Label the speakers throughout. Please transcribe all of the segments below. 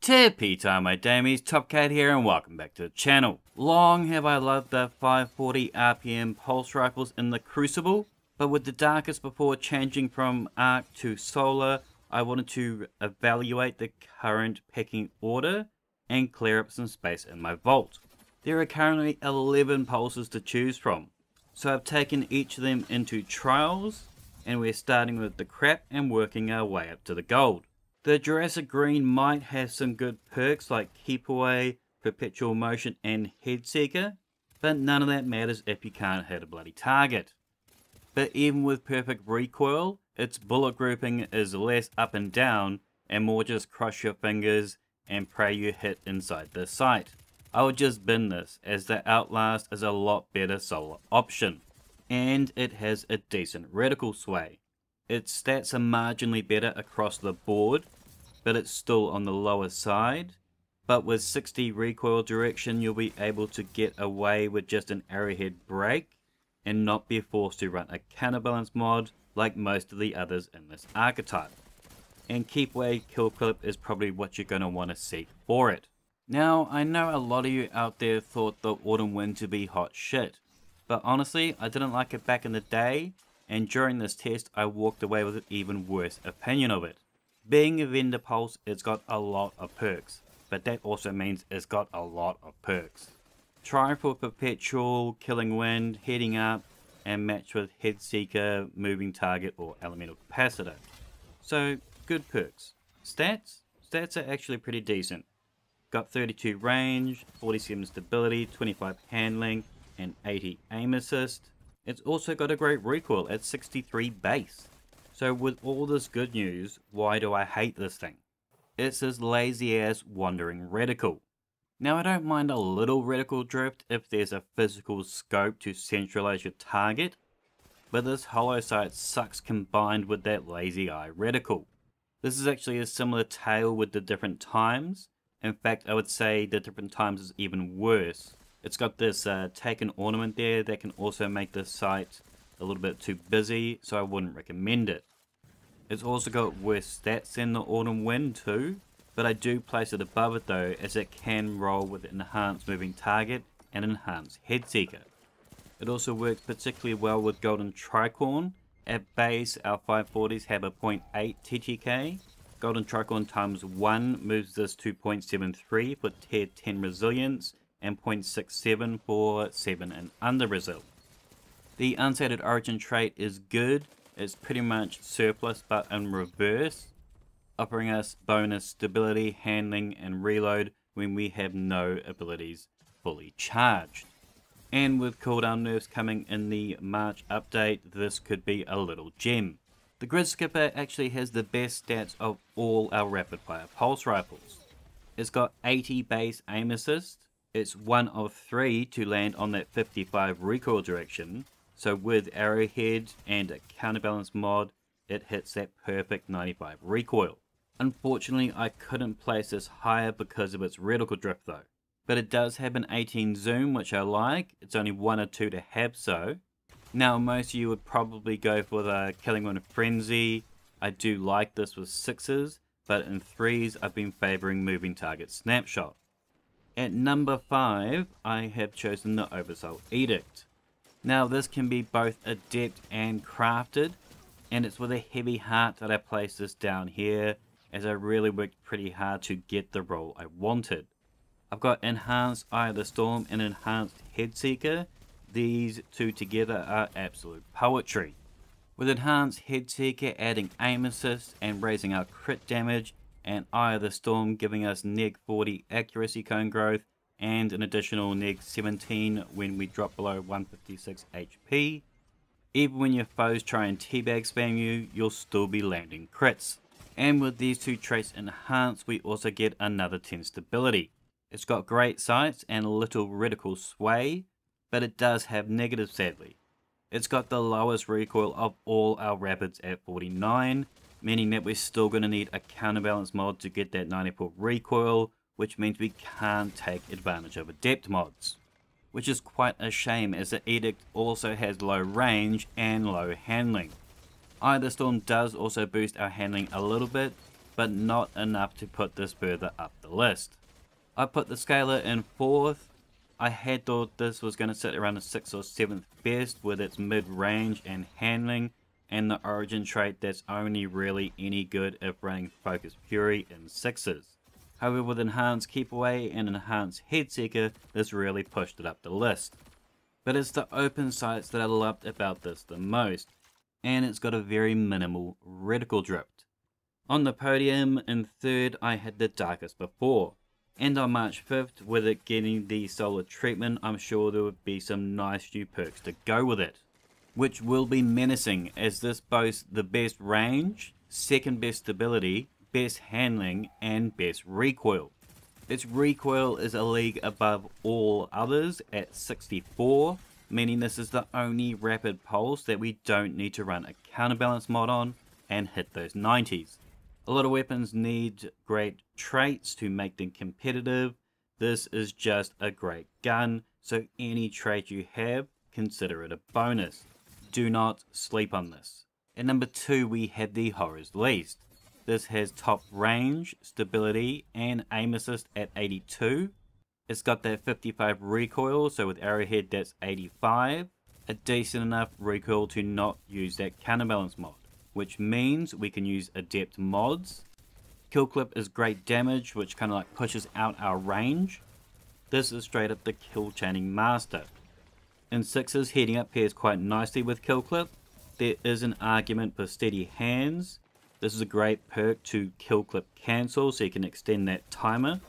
Speaker 1: Tippy time my damies, Top Cat here and welcome back to the channel. Long have I loved the 540 RPM pulse rifles in the Crucible, but with the Darkest before changing from Arc to Solar, I wanted to evaluate the current pecking order and clear up some space in my vault. There are currently 11 pulses to choose from, so I've taken each of them into trials, and we're starting with the crap and working our way up to the gold. The Jurassic Green might have some good perks like Keep Away, Perpetual Motion and Head Seeker, but none of that matters if you can't hit a bloody target. But even with perfect recoil, its bullet grouping is less up and down and more just cross your fingers and pray you hit inside the sight. I would just bin this as the Outlast is a lot better solar option, and it has a decent reticle sway. Its stats are marginally better across the board, but it's still on the lower side. But with 60 recoil direction, you'll be able to get away with just an arrowhead break and not be forced to run a counterbalance mod like most of the others in this archetype. And Keep Away kill clip is probably what you're going to want to seek for it. Now, I know a lot of you out there thought the Autumn Wind to be hot shit, but honestly, I didn't like it back in the day, and during this test I walked away with an even worse opinion of it. Being a vendor pulse, it's got a lot of perks, but that also means it's got a lot of perks. Try for Perpetual, Killing Wind, Heading Up, and match with Head Seeker, Moving Target or Elemental Capacitor. So, good perks. Stats? Stats are actually pretty decent. Got 32 range, 47 stability, 25 handling, and 80 aim assist. It's also got a great recoil at 63 base. So with all this good news, why do I hate this thing? It's this lazy ass wandering reticle. Now I don't mind a little reticle drift if there's a physical scope to centralize your target, but this hollow sight sucks combined with that lazy eye reticle. This is actually a similar tale with the different times. In fact, I would say the different times is even worse. It's got this taken ornament there that can also make the sight a little bit too busy, so I wouldn't recommend it. It's also got worse stats than the Autumn Wind too, but I do place it above it though, as it can roll with enhanced moving target and enhanced head seeker. It also works particularly well with Golden Tricorn. At base, our 540s have a 0.8 TTK. Golden Tricorn times 1 moves this to 0.73 for tier 10 resilience and 0.67 for 7 and under resil. The Unsated Origin trait is good. It's pretty much surplus but in reverse, offering us bonus stability, handling and reload when we have no abilities fully charged. And with cooldown nerfs coming in the March update, this could be a little gem. The Gridskipper actually has the best stats of all our rapid fire pulse rifles. It's got 80 base aim assist. It's one of 3 to land on that 55 recoil direction. So with arrowhead and a counterbalance mod, it hits that perfect 95 recoil. Unfortunately, I couldn't place this higher because of its reticle drift though. But it does have an 18 zoom, which I like. It's only 1 or 2 to have so. Now, most of you would probably go for the Killing Wind Frenzy. I do like this with 6s, but in 3s I've been favouring Moving Target Snapshot. At number 5, I have chosen the Oversoul Edict. Now this can be both adept and crafted, and it's with a heavy heart that I place this down here, as I really worked pretty hard to get the role I wanted. I've got Enhanced Eye of the Storm and Enhanced Head Seeker. These two together are absolute poetry. With Enhanced Head Seeker adding aim assist and raising our crit damage, and Eye of the Storm giving us neg 40 accuracy cone growth, and an additional neg 17 when we drop below 156 HP. Even when your foes try and teabag spam you, you'll still be landing crits. And with these two traits enhanced, we also get another 10 stability. It's got great sights and little reticle sway, but it does have negative sadly. It's got the lowest recoil of all our rapids at 49, meaning that we're still going to need a counterbalance mod to get that 94 recoil, which means we can't take advantage of adept mods. Which is quite a shame, as the Edict also has low range and low handling. Eye of the Storm does also boost our handling a little bit, but not enough to put this further up the list. I put the Scalar in 4th. I had thought this was going to sit around the 6th or 7th best with its mid-range and handling, and the origin trait that's only really any good if running Focus Fury in 6s. However, with Enhanced Keep Away and Enhanced Headseeker, this really pushed it up the list. But it's the open sights that I loved about this the most, and it's got a very minimal reticle drift. On the podium in 3rd I had the Darkest Before, and on March 5th, with it getting the solar treatment, I'm sure there would be some nice new perks to go with it, which will be menacing as this boasts the best range, 2nd best stability, best handling, and best recoil. Its recoil is a league above all others at 64, meaning this is the only rapid pulse that we don't need to run a counterbalance mod on and hit those 90s. A lot of weapons need great traits to make them competitive. This is just a great gun, so any trait you have, consider it a bonus. Do not sleep on this. At number 2 we have the Horror's Least. This has top range, stability, and aim assist at 82. It's got that 55 recoil, so with arrowhead that's 85. A decent enough recoil to not use that counterbalance mod, which means we can use adept mods. Kill clip is great damage, which kind of like pushes out our range. This is straight up the kill chaining master. In 6s, heading up pairs quite nicely with kill clip. There is an argument for steady hands. This is a great perk to kill clip cancel, so you can extend that timer.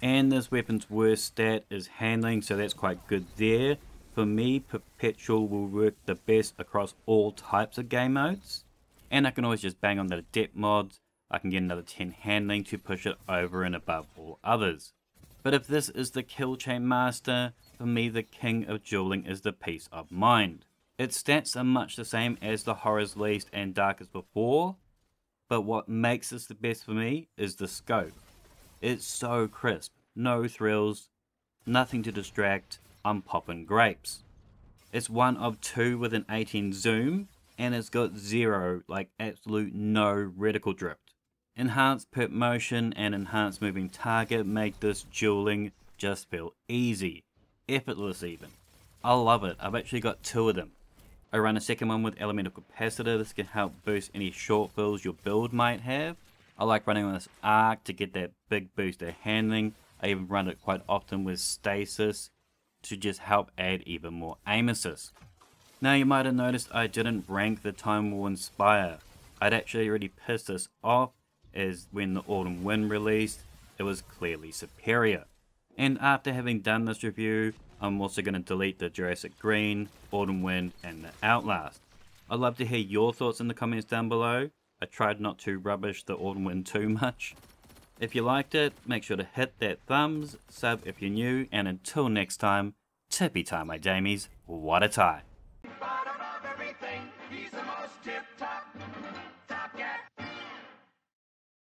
Speaker 1: And this weapon's worst stat is handling, so that's quite good there. For me, Perpetual will work the best across all types of game modes. And I can always just bang on the adept mods. I can get another 10 handling to push it over and above all others. But if this is the kill chain master, for me the king of dueling is the Peace of Mind. Its stats are much the same as the Horror's Least and Darkest Before, but what makes this the best for me is the scope. It's so crisp, no thrills, nothing to distract, I'm popping grapes. It's one of 2 with an 18 zoom, and it's got 0, like absolute no reticle drift. Enhanced perp motion and enhanced moving target make this dueling just feel easy, effortless even. I love it. I've actually got 2 of them. I run a second one with elemental capacitor. This can help boost any shortfalls your build might have. I like running on this arc to get that big boost of handling. I even run it quite often with stasis to just help add even more aim assist. Now you might have noticed I didn't rank the Time Worn Spire. I'd actually already pissed this off, as when the Autumn Wind released, it was clearly superior. And after having done this review, I'm also going to delete the Jurassic Green, Autumn Wind, and the Outlast. I'd love to hear your thoughts in the comments down below. I tried not to rubbish the Autumn Wind too much. If you liked it, make sure to hit that thumbs, sub if you're new, and until next time, tippy time my damies, what a tie.